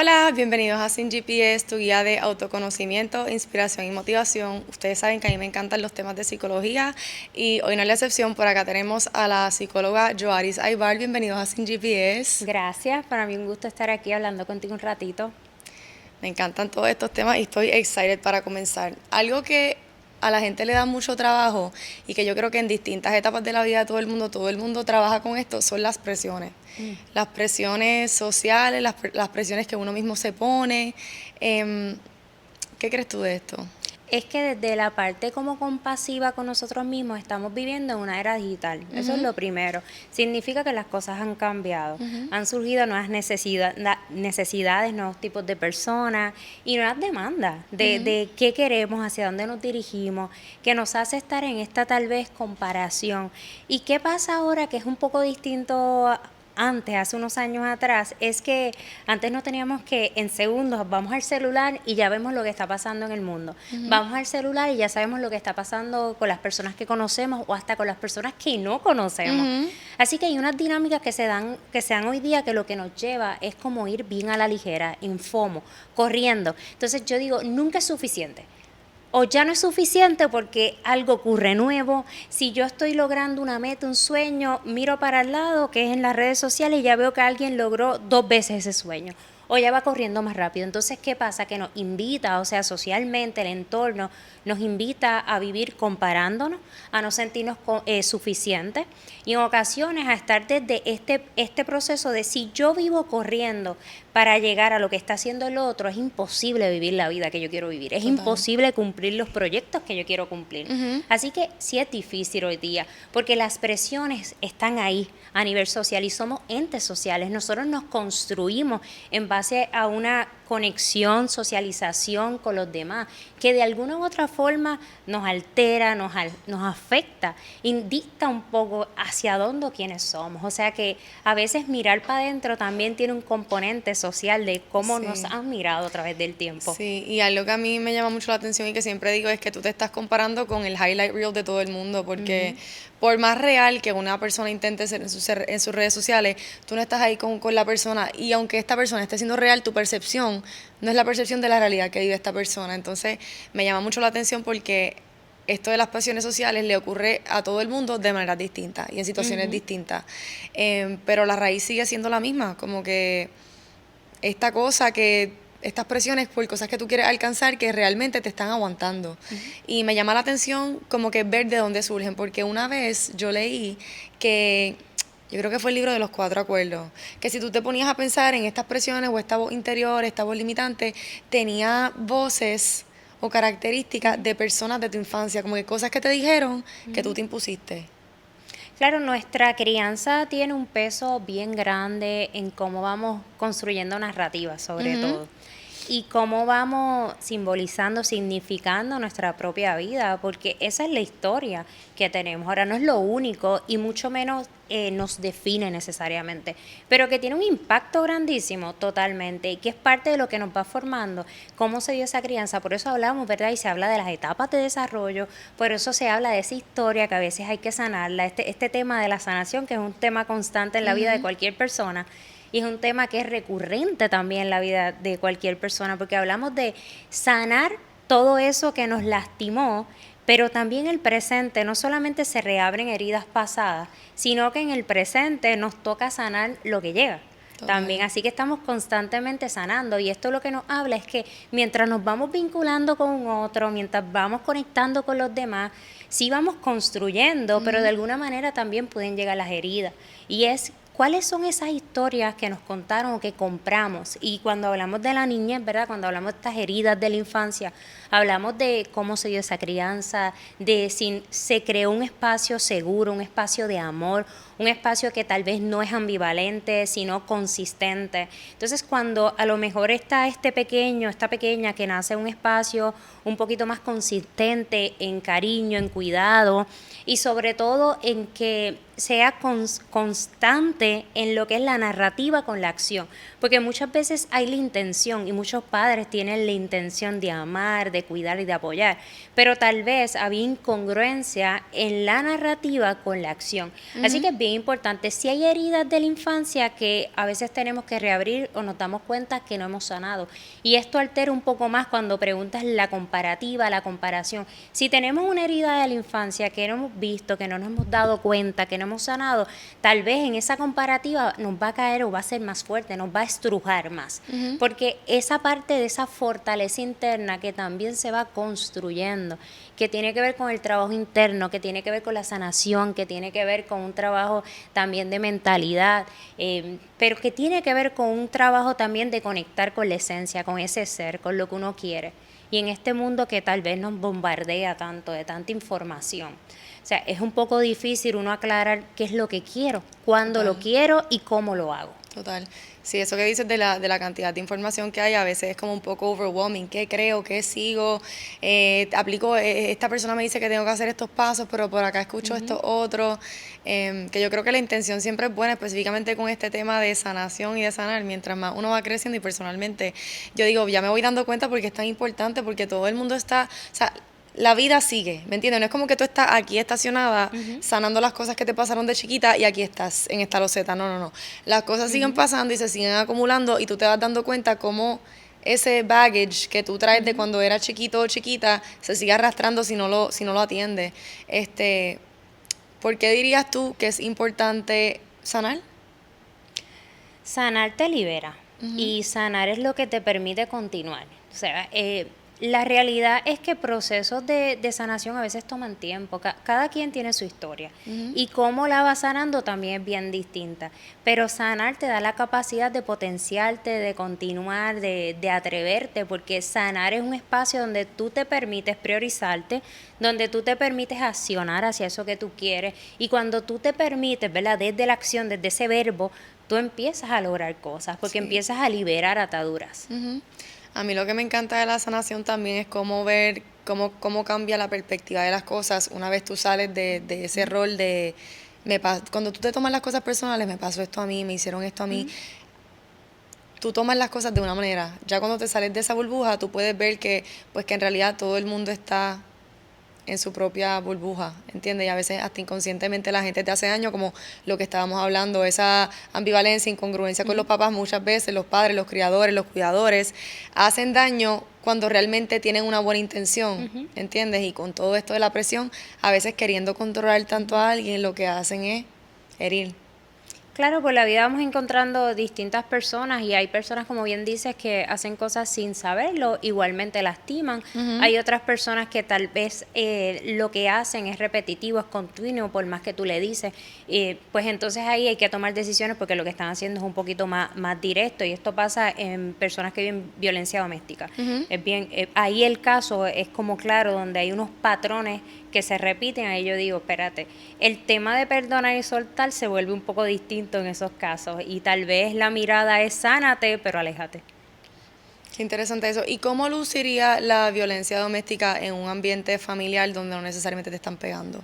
Hola, bienvenidos a Sin GPS, tu guía de autoconocimiento, inspiración y motivación. Ustedes saben que a mí me encantan los temas de psicología y hoy no es la excepción. Por acá tenemos a la psicóloga Joaris Aybar. Bienvenidos a Sin GPS. Gracias, para mí un gusto estar aquí hablando contigo un ratito. Me encantan todos estos temas y estoy excited para comenzar. Algo que a la gente le da mucho trabajo y que yo creo que en distintas etapas de la vida de todo el mundo trabaja con esto, son las presiones. Las presiones sociales, las presiones que uno mismo se pone. ¿Qué crees tú de esto? Es que desde la parte como compasiva con nosotros mismos estamos viviendo en una era digital. Eso es lo primero. Significa que las cosas han cambiado. Han surgido nuevas necesidades, nuevos tipos de personas y nuevas demandas de qué queremos, hacia dónde nos dirigimos, que nos hace estar en esta tal vez comparación. ¿Y qué pasa ahora que es un poco distinto antes, hace unos años atrás, es que antes no teníamos que en segundos vamos al celular y ya vemos lo que está pasando en el mundo. Vamos al celular y ya sabemos lo que está pasando con las personas que conocemos o hasta con las personas que no conocemos. Así que hay unas dinámicas que se dan hoy día que lo que nos lleva es como ir bien a la ligera, en FOMO, corriendo. Entonces yo digo, nunca es suficiente. O ya no es suficiente porque algo ocurre nuevo. Si yo estoy logrando una meta, un sueño, miro para el lado, que es en las redes sociales, y ya veo que alguien logró 2 veces ese sueño. O ya va corriendo más rápido. Entonces, ¿qué pasa? Que nos invita, o sea, socialmente, el entorno, nos invita a vivir comparándonos, a no sentirnos suficientes y en ocasiones a estar desde este proceso de si yo vivo corriendo para llegar a lo que está haciendo el otro, es imposible vivir la vida que yo quiero vivir, es imposible cumplir los proyectos que yo quiero cumplir. Así que sí es difícil hoy día, porque las presiones están ahí a nivel social y somos entes sociales, nosotros nos construimos en base a una conexión, socialización con los demás, que de alguna u otra forma nos altera, nos afecta, y dicta un poco hacia dónde o quiénes somos. O sea que a veces mirar para adentro también tiene un componente social de cómo nos han mirado a través del tiempo. Sí, y algo que a mí me llama mucho la atención y que siempre digo es que tú te estás comparando con el highlight reel de todo el mundo, porque por más real que una persona intente ser en sus redes sociales, tú no estás ahí con la persona, y aunque esta persona esté siendo real, tu percepción no es la percepción de la realidad que vive esta persona. Entonces me llama mucho la atención porque esto de las pasiones sociales le ocurre a todo el mundo de maneras distintas y en situaciones distintas. Pero la raíz sigue siendo la misma, como que esta cosa que estas presiones por cosas que tú quieres alcanzar que realmente te están aguantando. Y me llama la atención como que ver de dónde surgen, porque una vez yo leí que, yo creo que fue el libro de los 4 acuerdos, que si tú te ponías a pensar en estas presiones o esta voz interior, esta voz limitante, tenía voces o características de personas de tu infancia, como que cosas que te dijeron que tú te impusiste. Claro, nuestra crianza tiene un peso bien grande en cómo vamos construyendo narrativas, sobre todo, y cómo vamos simbolizando, significando nuestra propia vida, porque esa es la historia que tenemos. Ahora no es lo único y mucho menos nos define necesariamente, pero que tiene un impacto grandísimo totalmente y que es parte de lo que nos va formando, cómo se dio esa crianza. Por eso hablamos, ¿verdad? Y se habla de las etapas de desarrollo, por eso se habla de esa historia que a veces hay que sanarla, este tema de la sanación, que es un tema constante en la vida de cualquier persona. Y es un tema que es recurrente también en la vida de cualquier persona, porque hablamos de sanar todo eso que nos lastimó, pero también el presente, no solamente se reabren heridas pasadas, sino que en el presente nos toca sanar lo que llega. También, así que estamos constantemente sanando, y esto lo que nos habla es que mientras nos vamos vinculando con otro, mientras vamos conectando con los demás, sí vamos construyendo, pero de alguna manera también pueden llegar las heridas. Y es ¿cuáles son esas historias que nos contaron o que compramos? Y cuando hablamos de la niñez, ¿verdad? Cuando hablamos de estas heridas de la infancia, hablamos de cómo se dio esa crianza, de si se creó un espacio seguro, un espacio de amor, un espacio que tal vez no es ambivalente, sino consistente. Entonces, cuando a lo mejor está este pequeño, esta pequeña que nace en un espacio un poquito más consistente en cariño, en cuidado, y sobre todo en que sea constante fuerte en lo que es la narrativa con la acción, porque muchas veces hay la intención y muchos padres tienen la intención de amar, de cuidar y de apoyar, pero tal vez había incongruencia en la narrativa con la acción. Así que es bien importante, si hay heridas de la infancia que a veces tenemos que reabrir o nos damos cuenta que no hemos sanado, y esto altera un poco más cuando preguntas la comparativa, la comparación. Si tenemos una herida de la infancia que no hemos visto, que no nos hemos dado cuenta, que no hemos sanado, tal vez en esa comparativa nos va a caer o va a ser más fuerte, nos va a estrujar más, porque esa parte de esa fortaleza interna que también se va construyendo, que tiene que ver con el trabajo interno, que tiene que ver con la sanación, que tiene que ver con un trabajo también de mentalidad, pero que tiene que ver con un trabajo también de conectar con la esencia, con ese ser, con lo que uno quiere. Y en este mundo que tal vez nos bombardea tanto, de tanta información, o sea, es un poco difícil uno aclarar qué es lo que quiero, cuándo lo quiero y cómo lo hago. Total. Sí, eso que dices de la cantidad de información que hay a veces es como un poco overwhelming. ¿Qué creo? ¿Qué sigo? Aplico, esta persona me dice que tengo que hacer estos pasos, pero por acá escucho esto otro. Que yo creo que la intención siempre es buena, específicamente con este tema de sanación y de sanar. Mientras más uno va creciendo, y personalmente yo digo, ya me voy dando cuenta porque es tan importante, porque todo el mundo está, o sea, la vida sigue, ¿me entiendes? No es como que tú estás aquí estacionada sanando las cosas que te pasaron de chiquita y aquí estás en esta loseta. No, no, no. Las cosas siguen pasando y se siguen acumulando y tú te vas dando cuenta cómo ese baggage que tú traes de cuando eras chiquito o chiquita se sigue arrastrando si no lo atiendes. ¿Por qué dirías tú que es importante sanar? Sanar te libera y sanar es lo que te permite continuar. O sea, la realidad es que procesos de sanación a veces toman tiempo. Cada quien tiene su historia y cómo la va sanando también es bien distinta. Pero sanar te da la capacidad de potenciarte, de continuar, de atreverte, porque sanar es un espacio donde tú te permites priorizarte, donde tú te permites accionar hacia eso que tú quieres. Y cuando tú te permites, ¿verdad? Desde la acción, desde ese verbo, tú empiezas a lograr cosas, porque empiezas a liberar ataduras. A mí lo que me encanta de la sanación también es cómo ver cómo cambia la perspectiva de las cosas una vez tú sales de ese rol de cuando tú te tomas las cosas personales, me pasó esto a mí, me hicieron esto a mí. Tú tomas las cosas de una manera. Ya cuando te sales de esa burbuja, tú puedes ver que en realidad todo el mundo está en su propia burbuja, ¿entiendes? Y a veces hasta inconscientemente la gente te hace daño, como lo que estábamos hablando, esa ambivalencia, incongruencia con los papás. Muchas veces los padres, los criadores, los cuidadores hacen daño cuando realmente tienen una buena intención, ¿entiendes? Y con todo esto de la presión, a veces queriendo controlar tanto a alguien, lo que hacen es herir. Claro, por la vida vamos encontrando distintas personas y hay personas, como bien dices, que hacen cosas sin saberlo, igualmente lastiman. Hay otras personas que tal vez lo que hacen es repetitivo, es continuo, por más que tú le dices. Pues entonces ahí hay que tomar decisiones porque lo que están haciendo es un poquito más directo y esto pasa en personas que viven violencia doméstica. Es bien, ahí el caso es como claro, donde hay unos patrones que se repiten, ahí yo digo, espérate, el tema de perdonar y soltar se vuelve un poco distinto en esos casos y tal vez la mirada es sánate, pero aléjate. Qué interesante eso. ¿Y cómo luciría la violencia doméstica en un ambiente familiar donde no necesariamente te están pegando?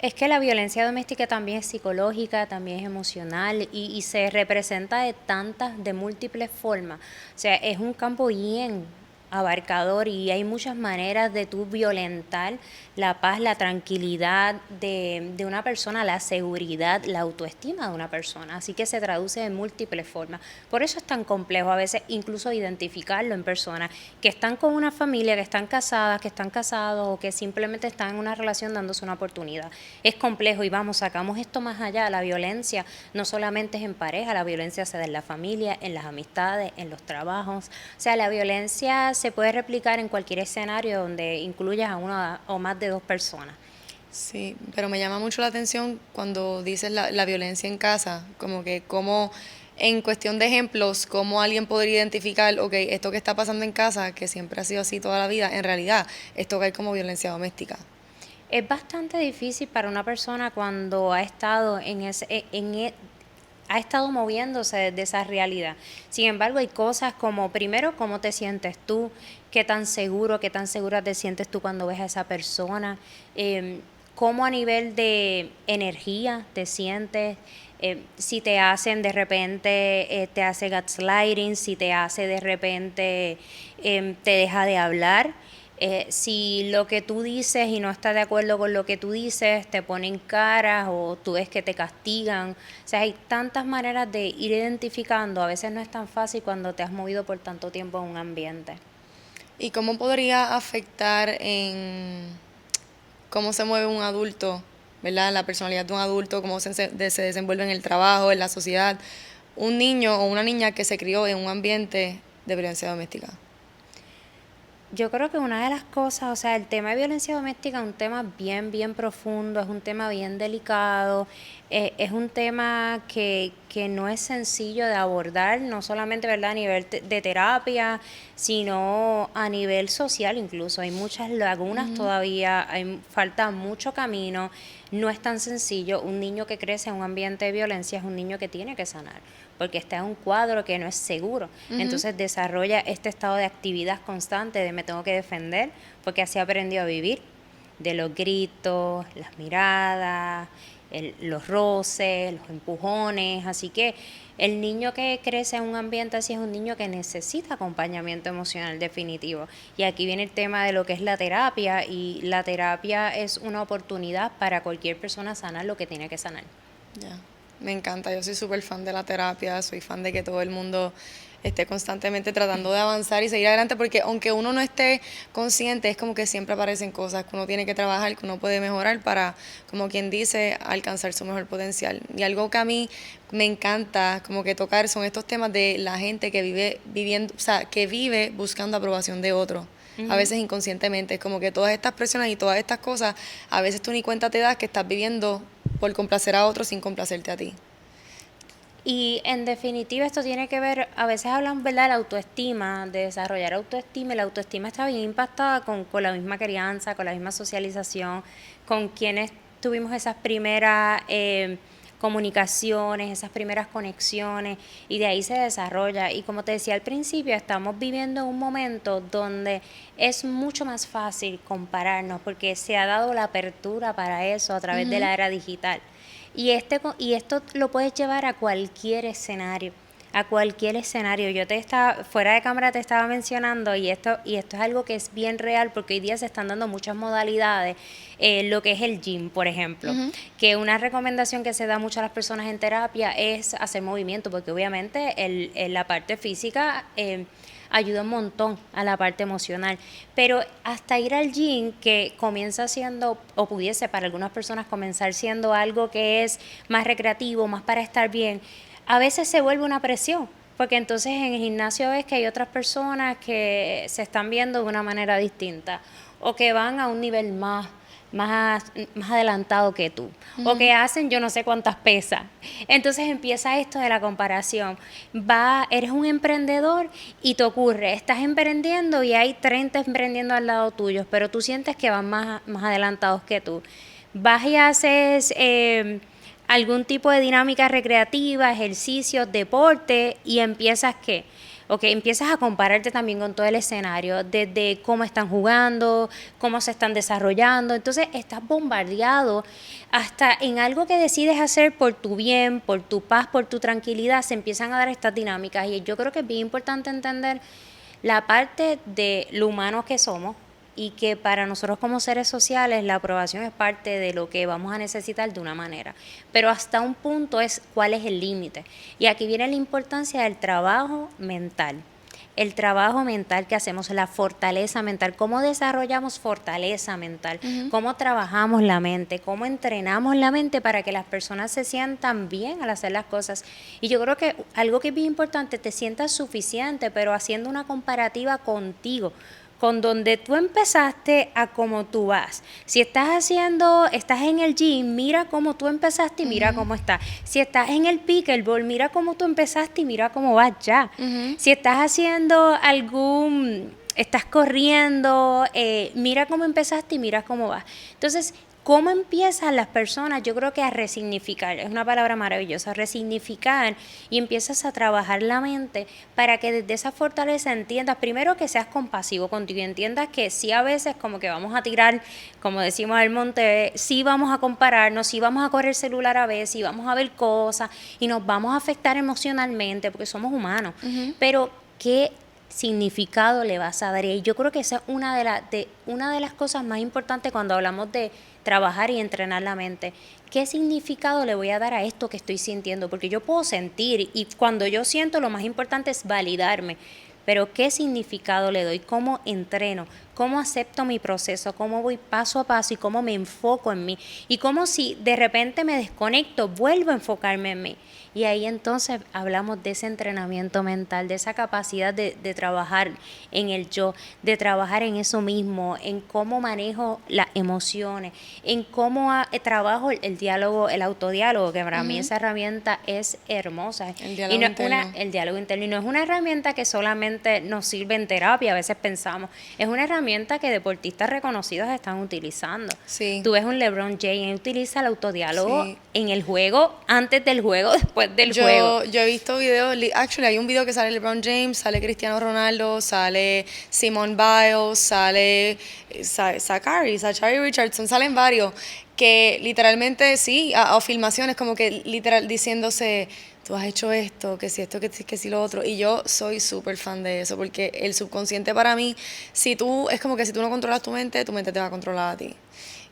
Es que la violencia doméstica también es psicológica, también es emocional y se representa de múltiples formas. O sea, es un campo bien abarcador y hay muchas maneras de tú violentar la paz, la tranquilidad de una persona, la seguridad, la autoestima de una persona. Así que se traduce de múltiples formas. Por eso es tan complejo a veces incluso identificarlo en personas que están con una familia, que están casadas, que están casados o que simplemente están en una relación dándose una oportunidad. Es complejo y vamos, sacamos esto más allá. La violencia no solamente es en pareja, la violencia se da en la familia, en las amistades, en los trabajos. O sea, la violencia se puede replicar en cualquier escenario donde incluyas a una o más de dos personas. Sí, pero me llama mucho la atención cuando dices la violencia en casa, como que cómo, en cuestión de ejemplos, cómo alguien podría identificar, ok, esto que está pasando en casa, que siempre ha sido así toda la vida, en realidad, esto que hay como violencia doméstica. Es bastante difícil para una persona cuando ha estado ha estado moviéndose desde esa realidad. Sin embargo, hay cosas como, primero, cómo te sientes tú, qué tan seguro, qué tan segura te sientes tú cuando ves a esa persona, cómo a nivel de energía te sientes, si te hacen de repente, te hace gaslighting, si te hace de repente, te deja de hablar. Si lo que tú dices y no estás de acuerdo con lo que tú dices, te ponen caras o tú ves que te castigan. O sea, hay tantas maneras de ir identificando. A veces no es tan fácil cuando te has movido por tanto tiempo en un ambiente. ¿Y cómo podría afectar en cómo se mueve un adulto, ¿verdad? La personalidad de un adulto, cómo se desenvuelve en el trabajo, en la sociedad, un niño o una niña que se crió en un ambiente de violencia doméstica? Yo creo que una de las cosas, o sea, el tema de violencia doméstica es un tema bien, bien profundo, es un tema bien delicado, es un tema que no es sencillo de abordar, no solamente, ¿verdad?, a nivel de terapia, sino a nivel social incluso. Hay muchas lagunas todavía, falta mucho camino, no es tan sencillo. Un niño que crece en un ambiente de violencia es un niño que tiene que sanar, porque está en un cuadro que no es seguro. Entonces desarrolla este estado de actividad constante de me tengo que defender, porque así aprendió a vivir, de los gritos, las miradas, los roces, los empujones. Así que el niño que crece en un ambiente así es un niño que necesita acompañamiento emocional definitivo. Y aquí viene el tema de lo que es la terapia, y la terapia es una oportunidad para cualquier persona sanar lo que tiene que sanar. Ya, me encanta, yo soy súper fan de la terapia, soy fan de que todo el mundo esté constantemente tratando de avanzar y seguir adelante, porque aunque uno no esté consciente, es como que siempre aparecen cosas que uno tiene que trabajar, que uno puede mejorar para, como quien dice, alcanzar su mejor potencial. Y algo que a mí me encanta como que tocar son estos temas de la gente que que vive buscando aprobación de otros. A veces inconscientemente, es como que todas estas presiones y todas estas cosas, a veces tú ni cuenta te das que estás viviendo por complacer a otros sin complacerte a ti. Y en definitiva esto tiene que ver, a veces hablan, ¿verdad?, de la autoestima, de desarrollar autoestima, y la autoestima está bien impactada con la misma crianza, con la misma socialización, con quienes tuvimos esas primeras comunicaciones, esas primeras conexiones, y de ahí se desarrolla. Y como te decía al principio, estamos viviendo un momento donde es mucho más fácil compararnos, porque se ha dado la apertura para eso a través de la era digital. Y esto lo puedes llevar a cualquier escenario, a cualquier escenario. Yo te estaba, fuera de cámara te estaba mencionando, y esto es algo que es bien real, porque hoy día se están dando muchas modalidades, lo que es el gym, por ejemplo, que una recomendación que se da mucho a las personas en terapia es hacer movimiento, porque obviamente la parte física ayuda un montón a la parte emocional, pero hasta ir al gym, que comienza siendo, o pudiese para algunas personas comenzar siendo algo que es más recreativo, más para estar bien, a veces se vuelve una presión, porque entonces en el gimnasio ves que hay otras personas que se están viendo de una manera distinta, o que van a un nivel más adelantado que tú, o que hacen yo no sé cuántas pesas. Entonces empieza esto de la comparación. Eres un emprendedor y te ocurre, estás emprendiendo y hay 30 emprendiendo al lado tuyo, pero tú sientes que van más adelantados que tú. Vas y haces algún tipo de dinámica recreativa, ejercicios, deporte, y empiezas ¿qué? Empiezas a compararte también con todo el escenario, desde cómo están jugando, cómo se están desarrollando. Entonces estás bombardeado hasta en algo que decides hacer por tu bien, por tu paz, por tu tranquilidad, se empiezan a dar estas dinámicas. Y yo creo que es bien importante entender la parte de lo humano que somos, y que para nosotros como seres sociales la aprobación es parte de lo que vamos a necesitar de una manera, pero hasta un punto es cuál es el límite. Y aquí viene la importancia del trabajo mental. El trabajo mental que hacemos, la fortaleza mental, cómo desarrollamos fortaleza mental, cómo trabajamos la mente, cómo entrenamos la mente para que las personas se sientan bien al hacer las cosas. Y yo creo que algo que es bien importante, te sientas suficiente, pero haciendo una comparativa contigo, con donde tú empezaste a cómo tú vas. Si estás en el gym, mira cómo tú empezaste y mira cómo estás. Si estás en el pickleball, mira cómo tú empezaste y mira cómo vas ya. Si estás estás corriendo, mira cómo empezaste y mira cómo vas. Entonces, ¿Cómo empiezan las personas? Yo creo que a resignificar, es una palabra maravillosa, resignificar, y empiezas a trabajar la mente para que desde esa fortaleza entiendas, primero que seas compasivo contigo y entiendas que sí a veces como que vamos a tirar, como decimos al monte, sí vamos a compararnos, sí vamos a correr el celular a veces, sí vamos a ver cosas y nos vamos a afectar emocionalmente porque somos humanos, pero ¿qué significado le vas a dar? Y yo creo que esa es una de las cosas más importantes cuando hablamos de trabajar y entrenar la mente. ¿Qué significado le voy a dar a esto que estoy sintiendo? Porque yo puedo sentir, y cuando yo siento, lo más importante es validarme. Pero ¿qué significado le doy? ¿Cómo entreno? ¿Cómo acepto mi proceso? ¿Cómo voy paso a paso? ¿Y cómo me enfoco en mí? Y cómo si de repente me desconecto, vuelvo a enfocarme en mí. Y ahí entonces hablamos de ese entrenamiento mental, de esa capacidad de trabajar en el yo, de trabajar en eso mismo, en cómo manejo las emociones, en cómo trabajo el diálogo, el autodiálogo, que para mí esa herramienta es hermosa. El diálogo interno. El diálogo interno. Y no es una herramienta que solamente nos sirve en terapia, a veces pensamos, es una herramienta que deportistas reconocidos están utilizando. Sí. Tú ves un LeBron James, utiliza el autodiálogo Sí. en el juego, antes del juego, después del juego. Yo he visto videos, hay un video que sale LeBron James, sale Cristiano Ronaldo, sale Simone Biles, sale Zachary Richardson, salen varios que literalmente sí, o filmaciones como que literal diciéndose, tú has hecho esto, que si esto, que si lo otro, y yo soy súper fan de eso, porque el subconsciente para mí, es como que si tú no controlas tu mente te va a controlar a ti.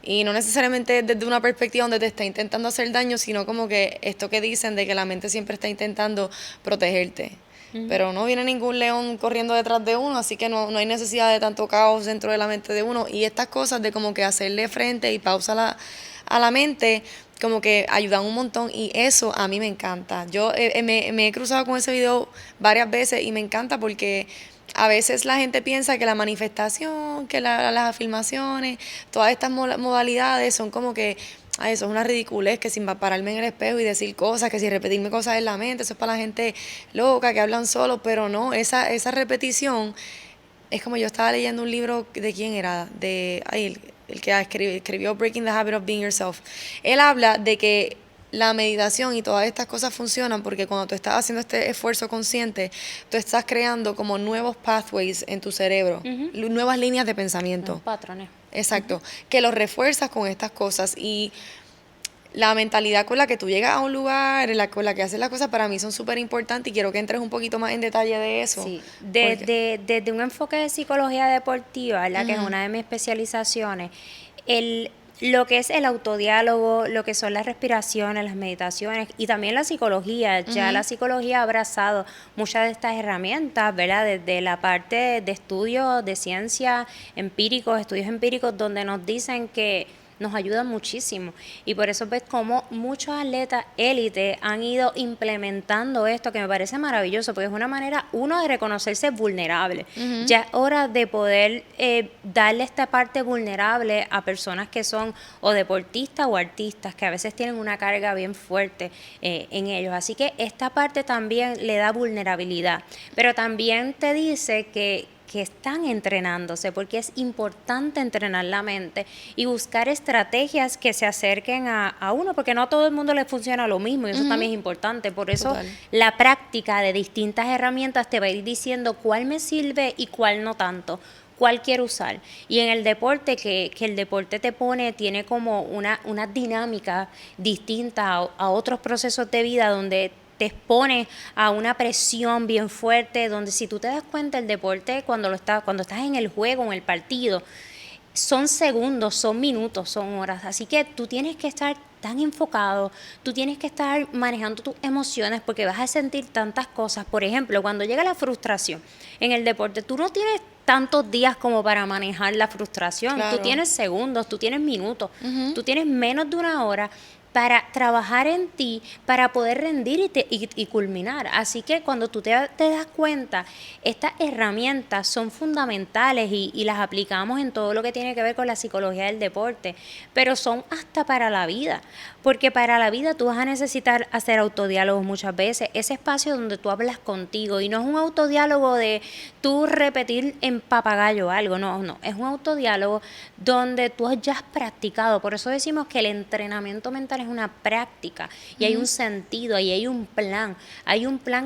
Y no necesariamente desde una perspectiva donde te está intentando hacer daño, sino como que esto que dicen de que la mente siempre está intentando protegerte. Pero no viene ningún león corriendo detrás de uno, así que no hay necesidad de tanto caos dentro de la mente de uno. Y estas cosas de como que hacerle frente y pausa a la mente, como que ayudan un montón, y eso a mí me encanta. Yo me he cruzado con ese video varias veces y me encanta porque a veces la gente piensa que la manifestación, que las afirmaciones, todas estas modalidades son como que, eso es una ridiculez, que sin pararme en el espejo y decir cosas, que si repetirme cosas en la mente, eso es para la gente loca, que hablan solo, pero no, esa repetición, es como yo estaba leyendo un libro, ¿de quién era? El que escribió Breaking the Habit of Being Yourself. Él habla de que la meditación y todas estas cosas funcionan porque cuando tú estás haciendo este esfuerzo consciente, tú estás creando como nuevos pathways en tu cerebro, nuevas líneas de pensamiento. Los patrones. Exacto, que los refuerzas con estas cosas, y la mentalidad con la que tú llegas a un lugar, con la que haces las cosas, para mí son súper importantes, y quiero que entres un poquito más en detalle de eso. Sí, desde un enfoque de psicología deportiva, ¿verdad? Que es una de mis especializaciones, lo que es el autodiálogo, lo que son las respiraciones, las meditaciones y también la psicología. Ya la psicología ha abrazado muchas de estas herramientas, ¿verdad? Desde la parte de estudios de ciencia empíricos, estudios empíricos, donde nos dicen que nos ayudan muchísimo. Y por eso ves cómo muchos atletas élite han ido implementando esto, que me parece maravilloso, porque es una manera, uno, de reconocerse vulnerable. Ya es hora de poder darle esta parte vulnerable a personas que son o deportistas o artistas, que a veces tienen una carga bien fuerte en ellos. Así que esta parte también le da vulnerabilidad. Pero también te dice que están entrenándose, porque es importante entrenar la mente y buscar estrategias que se acerquen a uno, porque no a todo el mundo le funciona lo mismo, y eso también es importante. Por eso la práctica de distintas herramientas te va a ir diciendo cuál me sirve y cuál no tanto, cuál quiero usar. Y en el deporte, que el deporte tiene como una dinámica distinta a otros procesos de vida, donde te expone a una presión bien fuerte, donde si tú te das cuenta, el deporte cuando estás en el juego, en el partido, son segundos, son minutos, son horas, así que tú tienes que estar tan enfocado, tú tienes que estar manejando tus emociones, porque vas a sentir tantas cosas. Por ejemplo, cuando llega la frustración en el deporte, tú no tienes tantos días como para manejar la frustración, tú tienes segundos, tú tienes minutos, tú tienes menos de una hora para trabajar en ti, para poder rendir y culminar. Así que cuando tú te das cuenta, estas herramientas son fundamentales y las aplicamos en todo lo que tiene que ver con la psicología del deporte, pero son hasta para la vida, porque para la vida tú vas a necesitar hacer autodiálogos muchas veces, ese espacio donde tú hablas contigo, y no es un autodiálogo de tú repetir en papagayo algo, no, es un autodiálogo donde tú ya has practicado. Por eso decimos que el entrenamiento mental es una práctica y hay un sentido y hay un plan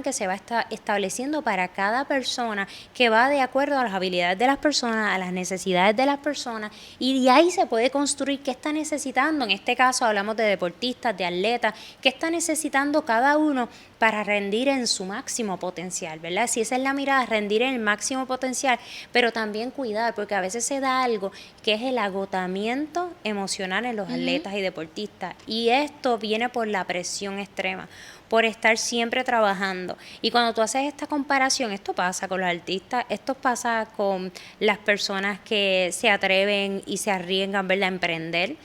que se va estableciendo para cada persona, que va de acuerdo a las habilidades de las personas, a las necesidades de las personas, y de ahí se puede construir qué está necesitando. En este caso hablamos de deportistas, de atletas, qué está necesitando cada uno para rendir en su máximo potencial, ¿verdad? Si esa es la mirada, rendir en el máximo potencial, pero también cuidar, porque a veces se da algo que es el agotamiento emocional en los atletas y deportistas, y esto viene por la presión extrema, por estar siempre trabajando. Y cuando tú haces esta comparación, esto pasa con los artistas, esto pasa con las personas que se atreven y se arriesgan, ¿verdad?, a emprender,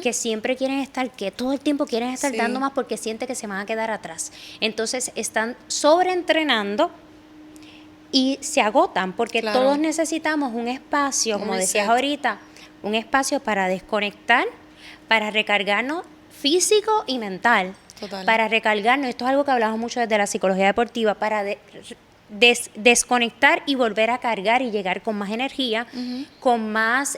que siempre quieren estar, que todo el tiempo quieren estar dando más porque sienten que se van a quedar atrás. Entonces están sobreentrenando y se agotan, porque todos necesitamos un espacio, como decías ahorita, un espacio para desconectar, para recargarnos físico y mental. Total. Para recargarnos, esto es algo que hablamos mucho desde la psicología deportiva, para desconectar y volver a cargar y llegar con más energía, con más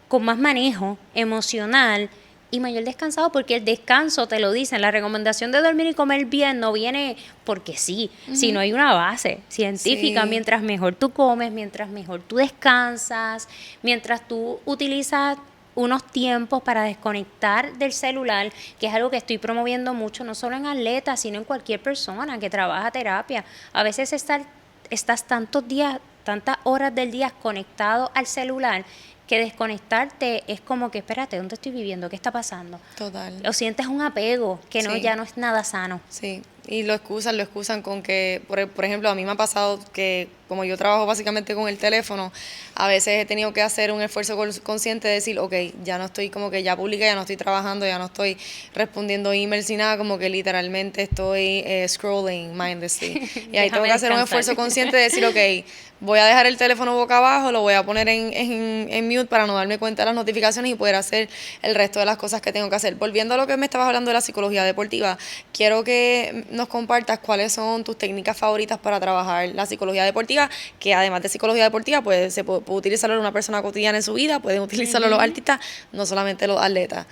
manejo emocional y mayor descansado, porque el descanso, te lo dicen, la recomendación de dormir y comer bien no viene porque sí, sino hay una base científica. Mientras mejor tú comes, mientras mejor tú descansas, mientras tú utilizas unos tiempos para desconectar del celular, que es algo que estoy promoviendo mucho, no solo en atletas, sino en cualquier persona que trabaja terapia. A veces estás tantas horas del día conectado al celular, que desconectarte es como que, espérate, ¿dónde estoy viviendo? ¿Qué está pasando? Total. O sientes un apego que ya no es nada sano. Sí, y lo excusan con que, por ejemplo, a mí me ha pasado que como yo trabajo básicamente con el teléfono, a veces he tenido que hacer un esfuerzo consciente de decir, ok, ya no estoy, como que ya publiqué, ya no estoy trabajando, ya no estoy respondiendo emails y nada, como que literalmente estoy scrolling mindlessly. Y ahí tengo que hacer un esfuerzo consciente de decir, ok, voy a dejar el teléfono boca abajo, lo voy a poner en mute para no darme cuenta de las notificaciones y poder hacer el resto de las cosas que tengo que hacer. Volviendo a lo que me estabas hablando de la psicología deportiva, quiero que nos compartas cuáles son tus técnicas favoritas para trabajar la psicología deportiva, que además de psicología deportiva, pues se puede utilizarlo una persona cotidiana en su vida, pueden utilizarlo los artistas, no solamente los atletas.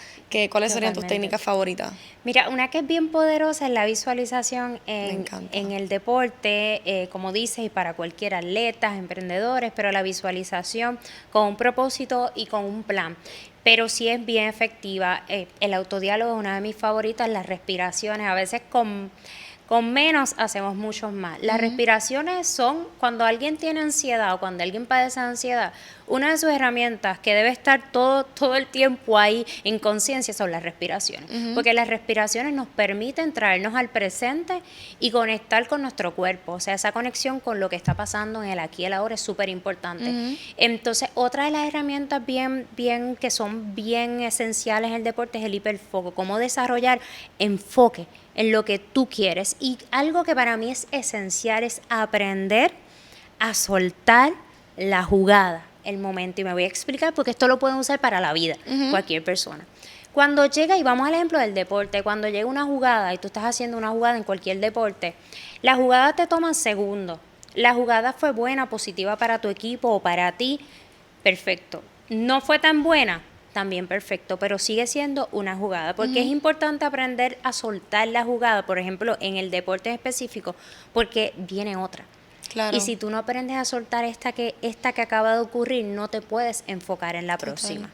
¿Cuáles serían tus técnicas favoritas? Mira, una que es bien poderosa es la visualización en el deporte, como dices, y para cualquier atleta, emprendedores, pero la visualización con un propósito y con un plan. Pero sí es bien efectiva. El autodiálogo es una de mis favoritas, las respiraciones, a veces con menos hacemos muchos más. Las respiraciones son, cuando alguien tiene ansiedad o cuando alguien padece ansiedad, una de sus herramientas que debe estar todo el tiempo ahí en conciencia son las respiraciones. Porque las respiraciones nos permiten traernos al presente y conectar con nuestro cuerpo. O sea, esa conexión con lo que está pasando en el aquí y el ahora es súper importante. Entonces, otra de las herramientas que son bien esenciales en el deporte es el hiperfoco. Cómo desarrollar enfoque en lo que tú quieres. Y algo que para mí es esencial es aprender a soltar la jugada, el momento. Y me voy a explicar porque esto lo pueden usar para la vida, cualquier persona. Cuando llega, y vamos al ejemplo del deporte, cuando llega una jugada y tú estás haciendo una jugada en cualquier deporte, la jugada te toma segundos. La jugada fue buena, positiva para tu equipo o para ti, perfecto. No fue tan buena, también perfecto, pero sigue siendo una jugada, porque es importante aprender a soltar la jugada, por ejemplo, en el deporte en específico, porque viene otra. Claro. Y si tú no aprendes a soltar esta que acaba de ocurrir, no te puedes enfocar en la próxima.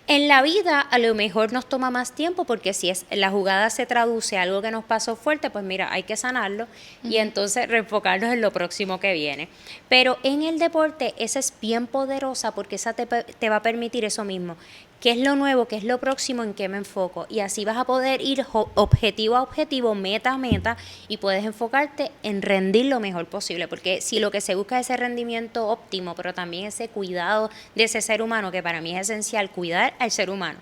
En la vida a lo mejor nos toma más tiempo, porque si la jugada se traduce a algo que nos pasó fuerte, pues mira, hay que sanarlo y entonces reenfocarnos en lo próximo que viene. Pero en el deporte esa es bien poderosa, porque esa te va a permitir eso mismo. ¿Qué es lo nuevo? ¿Qué es lo próximo? ¿En qué me enfoco? Y así vas a poder ir objetivo a objetivo, meta a meta, y puedes enfocarte en rendir lo mejor posible. Porque si lo que se busca es ese rendimiento óptimo, pero también ese cuidado de ese ser humano, que para mí es esencial, cuidar al ser humano,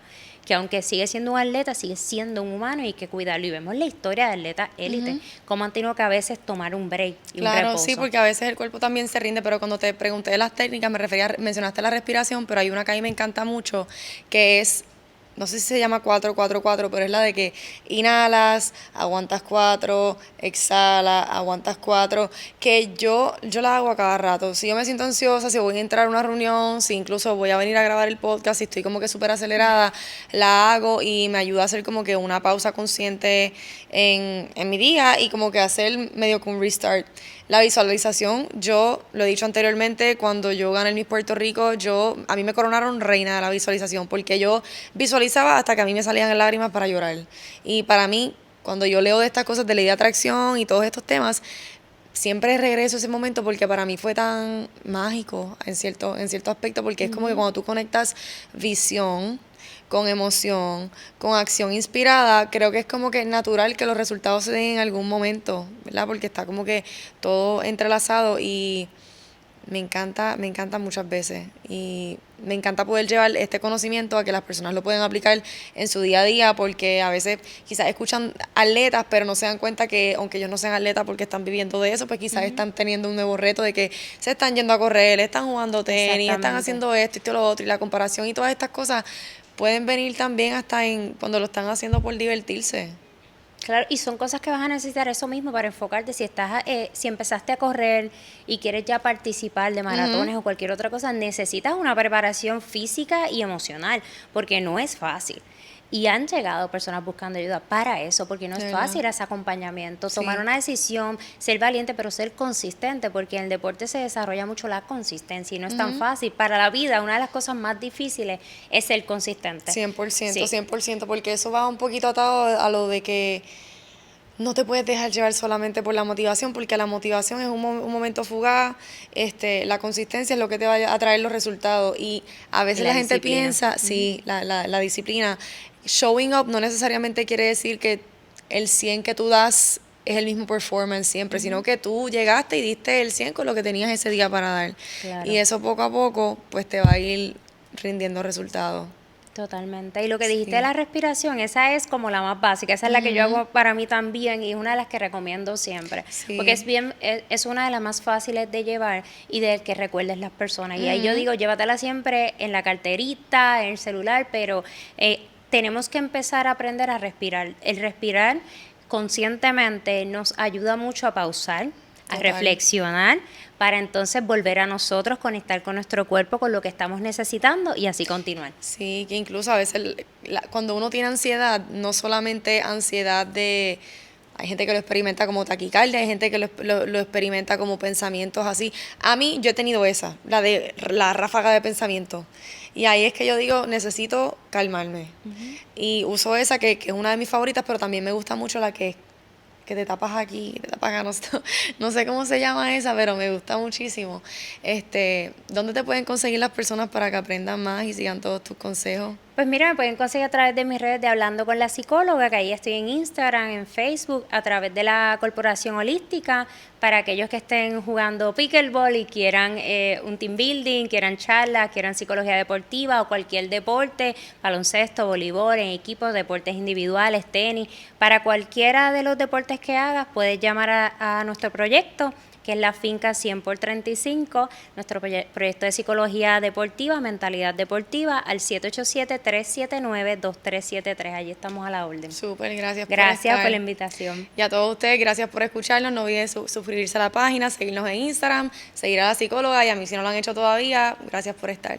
que aunque sigue siendo un atleta, sigue siendo un humano y hay que cuidarlo. Y vemos la historia de atletas élite, cómo han tenido que a veces tomar un break y un Claro, reposo. sí, porque a veces el cuerpo también se rinde, pero cuando te pregunté de las técnicas, mencionaste la respiración, pero hay una que a mí me encanta mucho, que es, no sé si se llama 4-4-4, pero es la de que inhalas, aguantas 4, exhala, aguantas 4, que yo la hago a cada rato. Si yo me siento ansiosa, si voy a entrar a una reunión, si incluso voy a venir a grabar el podcast, si estoy como que súper acelerada, la hago y me ayuda a hacer como que una pausa consciente en mi día y como que hacer medio que un restart. La visualización, yo lo he dicho anteriormente, cuando yo gané el Miss Puerto Rico, a mí me coronaron reina de la visualización, porque yo visualizaba hasta que a mí me salían lágrimas para llorar. Y para mí, cuando yo leo de estas cosas de ley de atracción y todos estos temas, siempre regreso a ese momento porque para mí fue tan mágico en cierto aspecto, porque es como que cuando tú conectas visión con emoción, con acción inspirada, creo que es como que natural que los resultados se den en algún momento, ¿verdad? Porque está como que todo entrelazado y me encanta muchas veces y me encanta poder llevar este conocimiento a que las personas lo pueden aplicar en su día a día, porque a veces quizás escuchan atletas pero no se dan cuenta que aunque ellos no sean atletas porque están viviendo de eso, pues quizás están teniendo un nuevo reto de que se están yendo a correr, están jugando tenis, están haciendo esto y lo otro, y la comparación y todas estas cosas pueden venir también hasta cuando lo están haciendo por divertirse. Claro, y son cosas que vas a necesitar eso mismo para enfocarte. Si empezaste a correr y quieres ya participar de maratones o cualquier otra cosa, necesitas una preparación física y emocional, porque no es fácil. Y han llegado personas buscando ayuda para eso, porque no es fácil ese acompañamiento, tomar una decisión, ser valiente, pero ser consistente, porque en el deporte se desarrolla mucho la consistencia y no es tan fácil. Para la vida, una de las cosas más difíciles es ser consistente. 100%, 100%, porque eso va un poquito atado a lo de que no te puedes dejar llevar solamente por la motivación, porque la motivación es un momento fugaz, la consistencia es lo que te va a traer los resultados, y a veces la gente piensa, sí, la disciplina, showing up no necesariamente quiere decir que el 100 que tú das es el mismo performance siempre, sino que tú llegaste y diste el 100 con lo que tenías ese día para dar. Claro. Y eso poco a poco pues te va a ir rindiendo resultados. Totalmente. Y lo que dijiste de la respiración, esa es como la más básica, esa es la que yo hago para mí también y es una de las que recomiendo siempre, porque es una de las más fáciles de llevar y de que recuerdes las personas. Y ahí yo digo, llévatela siempre en la carterita, en el celular, pero tenemos que empezar a aprender a respirar. El respirar conscientemente nos ayuda mucho a pausar, a reflexionar, para entonces volver a nosotros, conectar con nuestro cuerpo, con lo que estamos necesitando y así continuar. Sí, que incluso a veces cuando uno tiene ansiedad, no solamente ansiedad de... Hay gente que lo experimenta como taquicardia, hay gente que lo experimenta como pensamientos así. A mí, yo he tenido esa, la ráfaga de pensamiento. Y ahí es que yo digo, necesito calmarme. Y uso esa que es una de mis favoritas, pero también me gusta mucho la que te tapas aquí, te tapas acá, no sé cómo se llama esa, pero me gusta muchísimo. ¿Dónde te pueden conseguir las personas para que aprendan más y sigan todos tus consejos? Pues mira, me pueden conseguir a través de mis redes de Hablando con la Psicóloga, que ahí estoy en Instagram, en Facebook, a través de la Corporación Holística, para aquellos que estén jugando pickleball y quieran un team building, quieran charlas, quieran psicología deportiva o cualquier deporte, baloncesto, voleibol, en equipos, deportes individuales, tenis, para cualquiera de los deportes que hagas, puedes llamar a nuestro proyecto, que es la finca 100 por 35, nuestro proyecto de psicología deportiva, mentalidad deportiva, al 787-379-2373. Allí estamos a la orden. Súper, gracias por la invitación. Y a todos ustedes, gracias por escucharnos. No olviden suscribirse a la página, seguirnos en Instagram, seguir a la psicóloga, y a mí si no lo han hecho todavía, gracias por estar.